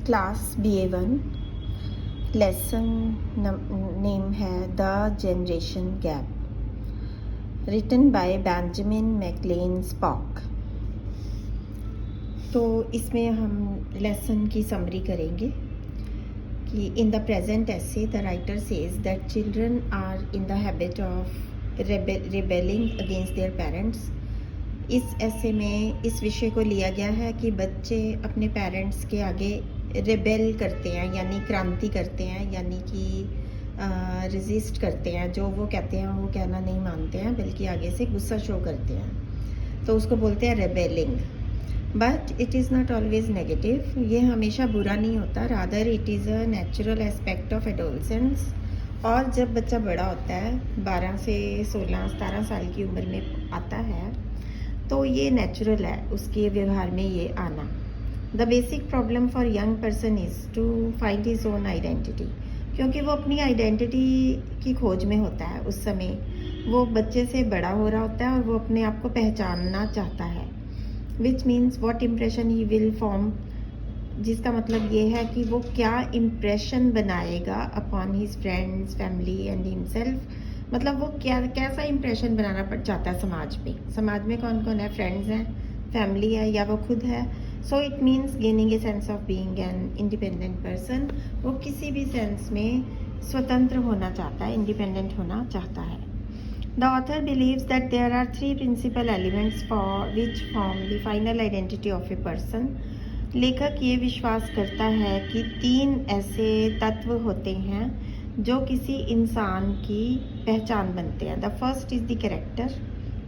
Class BA1 lesson name है the generation gap, written by Benjamin McLane Spock. तो इसमें हम लेसन की समरी करेंगे कि in the present essay the writer says that children are in the habit of rebelling against their parents. इस ऐसे में इस विषय को लिया गया है कि बच्चे अपने पेरेंट्स के आगे रिबेल करते हैं, यानी क्रांति करते हैं, यानी कि रेजिस्ट करते हैं। जो वो कहते हैं वो कहना नहीं मानते हैं, बल्कि आगे से गुस्सा शो करते हैं, तो उसको बोलते हैं रेबेलिंग। But it is not always negative, ये हमेशा बुरा नहीं होता, rather it is a natural aspect of adolescence. और जब बच्चा बड़ा होता है, 12 से 16-17 साल की उम्र में आता है, तो ये नेचुरल है उसके व्यवहार में ये आना। The basic problem for young person is to find his own identity, क्योंकि वो अपनी आइडेंटिटी की खोज में होता है। उस समय वो बच्चे से बड़ा हो रहा होता है और वो अपने आप को पहचानना चाहता है, which means what impression he will form, जिसका मतलब ये है कि वो क्या इम्प्रेशन बनाएगा upon his friends, family and himself. मतलब वो क्या कैसा इम्प्रेशन बनाना चाहता है समाज में। समाज में कौन कौन है, फ्रेंड्स हैं, फैमिली है, या वो खुद है। So it means gaining a sense of being an independent person. वो किसी भी सेंस में स्वतंत्र होना चाहता है, इंडिपेंडेंट होना चाहता है। The author believes that there are 3 principal elements for which form the final identity of a person. लेखक ये विश्वास करता है कि 3 ऐसे तत्व होते हैं जो किसी इंसान की पहचान बनते हैं। The first is the character,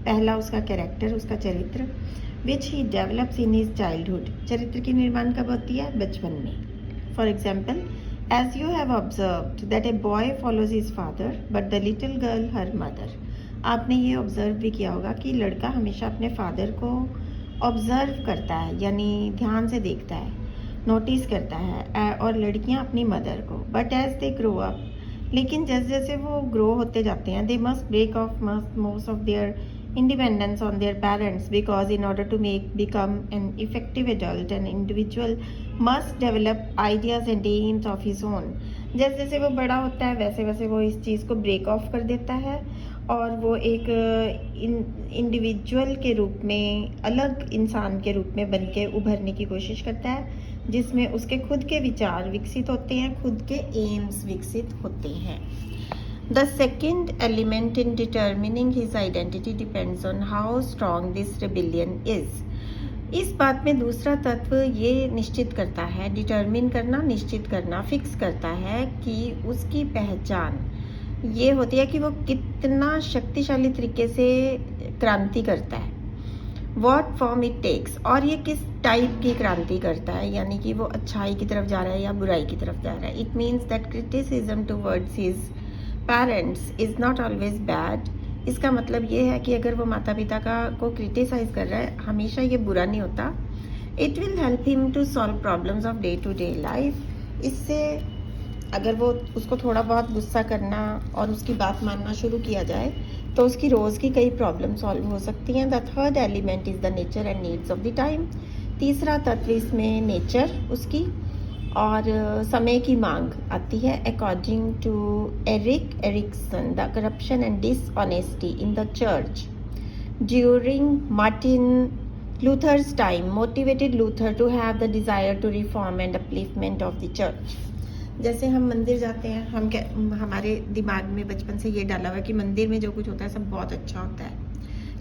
पहला उसका कैरेक्टर, उसका चरित्र, विच ही डेवलप्स इन हिज चाइल्डहुड। चरित्र की निर्माण कब होती है, बचपन में। For example, as you have observed that a boy follows his father but the little girl her mother. आपने ये ऑब्जर्व भी किया होगा कि लड़का हमेशा अपने फादर को ऑब्जर्व करता है, यानी ध्यान से देखता है, नोटिस करता है, और लड़कियां अपनी मदर को। But as they grow up, लेकिन जैसे जैसे वो ग्रो होते जाते हैं, they must break off most of their independence on their parents, because in order to become an effective adult, an individual must develop ideas and aims of his own. जैसे जैसे वो बड़ा होता है वैसे वैसे वो इस चीज़ को ब्रेक ऑफ कर देता है और वो एक इंडिविजुअल के रूप में, अलग इंसान के रूप में बन के उभरने की कोशिश करता है, जिसमें उसके खुद के विचार विकसित होते हैं, खुद के एम्स विकसित होते हैं। The second element in determining his identity depends on how strong this rebellion is. इस बात में दूसरा तत्व ये निश्चित करता है, डिटरमिन करना, निश्चित करना, फिक्स करता है कि उसकी पहचान ये होती है कि वो कितना शक्तिशाली तरीके से क्रांति करता है, what form it takes, और ये किस टाइप की क्रांति करता है, यानी कि वो अच्छाई की तरफ जा रहा है या बुराई की तरफ जा रहा है। It means that criticism towards his parents is not always bad. इसका मतलब ये है कि अगर वो माता पिता को क्रिटिसाइज कर रहा है, हमेशा ये बुरा नहीं होता। It will help him to solve problems of day to day life. इससे अगर वो उसको थोड़ा बहुत गुस्सा करना और उसकी बात मानना शुरू किया जाए तो उसकी रोज़ की कई प्रॉब्लम सॉल्व हो सकती हैं। The third element is the nature and needs of the time. तीसरा तत्व इसमें नेचर उसकी और समय की मांग आती है। According to Erik Erikson, the corruption and dishonesty in the church during Martin Luther's time motivated Luther to have the desire to reform and upliftment of the church. जैसे हम मंदिर जाते हैं, हमारे दिमाग में बचपन से ये डाला हुआ है कि मंदिर में जो कुछ होता है सब बहुत अच्छा होता है,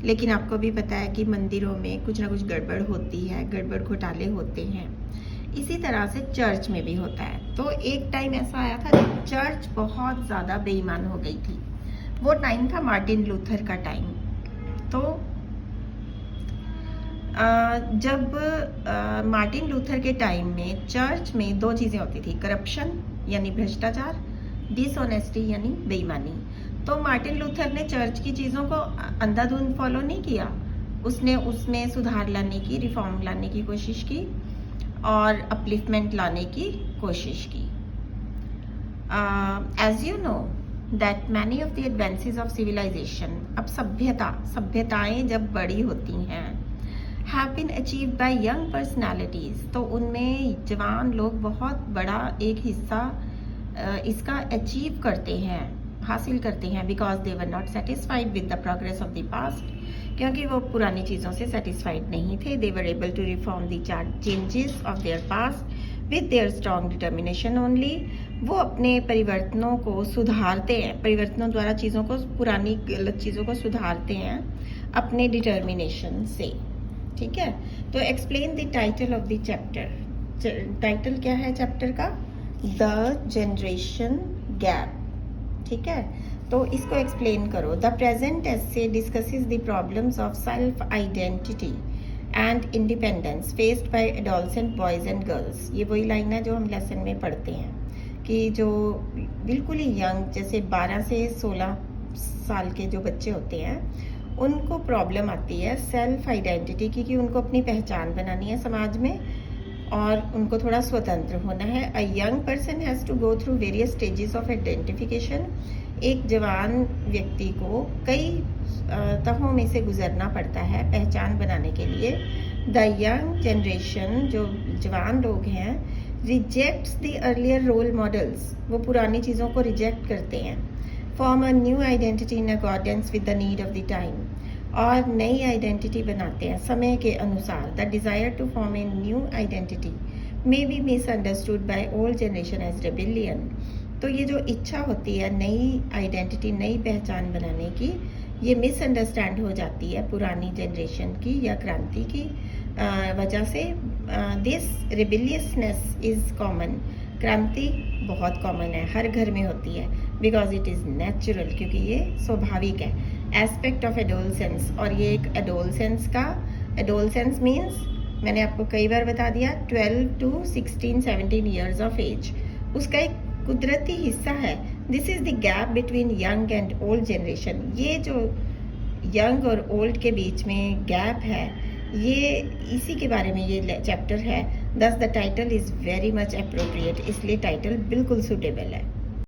लेकिन आपको भी पता है कि मंदिरों में कुछ ना कुछ गड़बड़ होती है, गड़बड़ घोटाले होते हैं। इसी तरह से चर्च में भी होता है। तो एक टाइम ऐसा आया था जब चर्च बहुत ज़्यादा बेईमान हो गई थी। वो टाइम था मार्टिन लूथर का टाइम। तो जब मार्टिन लूथर के टाइम में चर्च में 2 चीज़ें होती थी, करप्शन यानी भ्रष्टाचार, डिसऑनेस्टी यानी बेईमानी। तो मार्टिन लूथर ने चर्च की चीज़ों को अंधाधुंध फॉलो नहीं किया, उसने उसमें सुधार लाने की, रिफॉर्म लाने की कोशिश की और अपलिफ्टमेंट लाने की कोशिश की। As you know that many of the advances of civilization, अब सभ्यताएं जब बड़ी होती हैं have been achieved by young personalities। तो उनमें जवान लोग बहुत बड़ा एक हिस्सा इसका अचीव करते हैं, हासिल करते हैं, because they were not satisfied with the progress of the past, क्योंकि वो पुरानी चीज़ों से सेटिस्फाइड नहीं थे। They were able to reform the changes of their past with their strong determination only. वो अपने परिवर्तनों को सुधारते हैं, परिवर्तनों द्वारा चीज़ों को, पुरानी गलत चीज़ों को सुधारते हैं अपने डिटर्मिनेशन से। ठीक है, तो explain the title of the chapter. Title क्या है चैप्टर का? The generation gap. ठीक है, तो इसको एक्सप्लेन करो। The present essay discusses the problems of self identity and independence faced by adolescent boys and girls. ये वही लाइन है जो हम लेसन में पढ़ते हैं कि जो बिल्कुल ही यंग, जैसे 12 से 16 साल के जो बच्चे होते हैं, उनको प्रॉब्लम आती है सेल्फ आइडेंटिटी की, कि उनको अपनी पहचान बनानी है समाज में और उनको थोड़ा स्वतंत्र होना है। A young person has to go through various stages of identification. एक जवान व्यक्ति को कई तहों में से गुजरना पड़ता है पहचान बनाने के लिए। द यंग जनरेशन, जो जवान लोग हैं, rejects the earlier role models. वो पुरानी चीज़ों को रिजेक्ट करते हैं। Form a new identity in accordance with the need of the time. और नई आइडेंटिटी बनाते हैं समय के अनुसार। The desire to form a new identity may be misunderstood by old generation as rebellion. तो ये जो इच्छा होती है नई आइडेंटिटी, नई पहचान बनाने की, ये मिसअंडरस्टैंड हो जाती है पुरानी जनरेशन की या क्रांति की वजह से। This rebelliousness is common. क्रांति बहुत कॉमन है, हर घर में होती है, बिकॉज इट इज़ नेचुरल, क्योंकि ये स्वाभाविक है। एस्पेक्ट ऑफ एडोलसेंस, और ये एक एडोलसेंस का, एडोलसेंस मीन्स मैंने आपको कई बार बता दिया 12 to 16, 17 ईयर्स ऑफ एज, उसका एक कुदरती हिस्सा है। This is the gap between young and old generation. ये जो यंग और ओल्ड के बीच में गैप है, ये इसी के बारे में ये चैप्टर है। दस the title is very much appropriate, इसलिए टाइटल बिल्कुल सूटेबल है।